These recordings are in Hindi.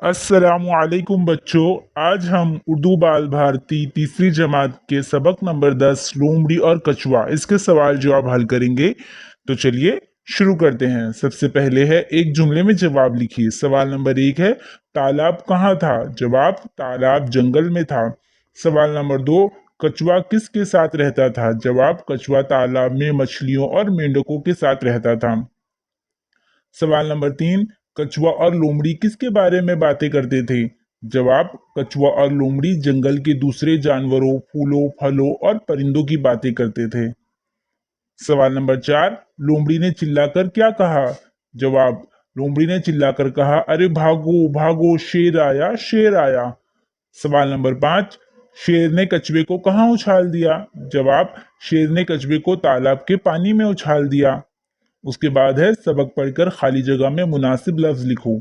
अस्सलामुअलैकुम बच्चों। आज हम उर्दू बाल भारती तीसरी जमात के सबक नंबर 10 लोमड़ी और कछुआ इसके सवाल जवाब हल करेंगे। तो चलिए शुरू करते हैं। सबसे पहले है एक जुमले में जवाब लिखिए। सवाल नंबर 1 है तालाब कहाँ था। जवाब तालाब जंगल में था। सवाल नंबर 2 कछुआ किसके साथ रहता था। जवाब कछुआ तालाब में मछलियों और मेंढकों के साथ रहता था। सवाल नंबर 3 कछुआ और लोमड़ी किसके बारे में बातें करते थे। जवाब कछुआ और लोमड़ी जंगल के दूसरे जानवरों, फूलों, फलों और परिंदों की बातें करते थे। सवाल नंबर 4 लोमड़ी ने चिल्लाकर क्या कहा। जवाब लोमड़ी ने चिल्लाकर कहा, अरे भागो भागो, शेर आया शेर आया। सवाल नंबर 5 शेर ने कछुए को कहाँ उछाल दिया। जवाब शेर ने कछुए को तालाब के पानी में उछाल दिया। उसके बाद है सबक पढ़कर खाली जगह में मुनासिब लफ्ज लिखो।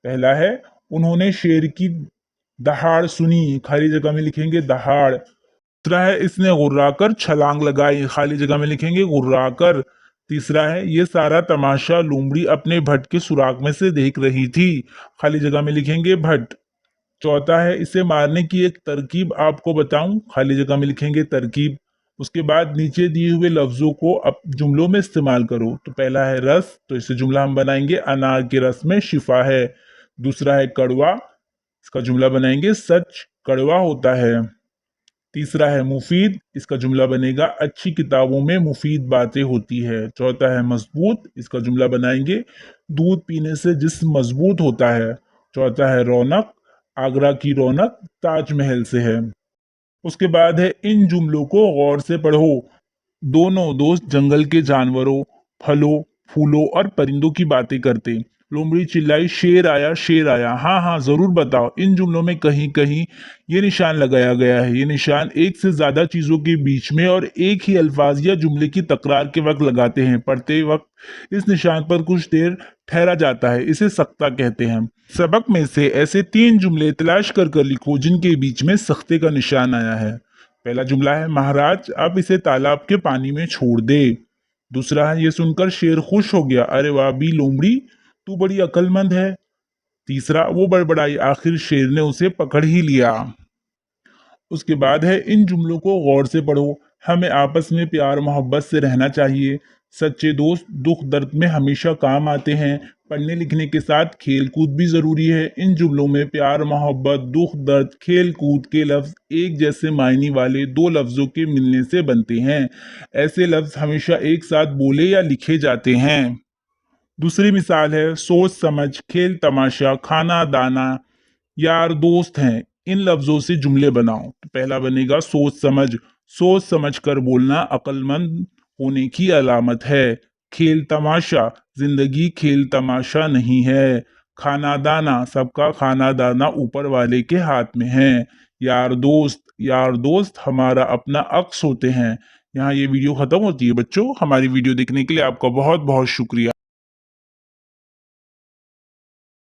पहला है उन्होंने शेर की दहाड़ सुनी। खाली जगह में लिखेंगे दहाड़। दूसरा है इसने गुर्राकर छलांग लगाई। खाली जगह में लिखेंगे गुर्राकर। तीसरा है ये सारा तमाशा लोमड़ी अपने भट्ट के सुराग में से देख रही थी। खाली जगह में लिखेंगे भट्ट। चौथा है इसे मारने की एक तरकीब आपको बताऊं। खाली जगह में लिखेंगे तरकीब। उसके बाद नीचे दिए हुए लफ्जों को अब जुमलों में इस्तेमाल करो। तो पहला है रस, तो इसे जुमला हम बनाएंगे अनार के रस में शिफा है। दूसरा है कड़वा, इसका जुमला बनाएंगे सच कड़वा होता है। तीसरा है मुफीद, इसका जुमला बनेगा अच्छी किताबों में मुफीद बातें होती है। चौथा है मजबूत, इसका जुमला बनाएंगे दूध पीने से जिस्म मजबूत होता है। चौथा है रौनक, आगरा की रौनक ताजमहल से है। उसके बाद है इन जुमलों को गौर से पढ़ो। दोनों दोस्त जंगल के जानवरों, फलों, फूलों और परिंदों की बातें करते। लोमड़ी चिल्लाई शेर आया। हाँ हाँ जरूर बताओ। इन जुमलों में कहीं कहीं ये निशान लगाया गया है। ये निशान एक से ज्यादा चीजों के बीच में और एक ही अल्फाज या जुमले की तकरार के वक्त लगाते हैं। पढ़ते वक्त इस निशान पर कुछ देर ठहरा जाता है, इसे सख्ता कहते हैं। सबक में से ऐसे 3 जुमले तलाश कर लिखो जिनके बीच में सख्ते का निशान आया है। पहला जुमला है महाराज आप इसे तालाब के पानी में छोड़ दे। दूसरा है ये सुनकर शेर खुश हो गया, अरे वाह बी लोमड़ी तू बड़ी अक्लमंद है। तीसरा वो बड़बड़ाई, आखिर शेर ने उसे पकड़ ही लिया। उसके बाद है इन जुमलों को गौर से पढ़ो। हमें आपस में प्यार मोहब्बत से रहना चाहिए। सच्चे दोस्त दुख दर्द में हमेशा काम आते हैं। पढ़ने लिखने के साथ खेल कूद भी जरूरी है। इन जुमलों में प्यार मोहब्बत दुख दर्द खेल कूद के लफ्ज एक जैसे मायने वाले 2 लफ्जों के मिलने से बनते हैं। ऐसे लफ्ज हमेशा एक साथ बोले या लिखे जाते हैं। दूसरी मिसाल है सोच समझ, खेल तमाशा, खाना दाना, यार दोस्त हैं। इन लफ्जों से जुमले बनाओ। तो पहला बनेगा सोच समझ। सोच समझ कर बोलना अक्लमंद होने की अलामत है। खेल तमाशा, जिंदगी खेल तमाशा नहीं है। खाना दाना, सबका खाना दाना ऊपर वाले के हाथ में है। यार दोस्त हमारा अपना अक्स होते हैं। यहाँ ये वीडियो खत्म होती है बच्चों। हमारी वीडियो देखने के लिए आपका बहुत बहुत शुक्रिया।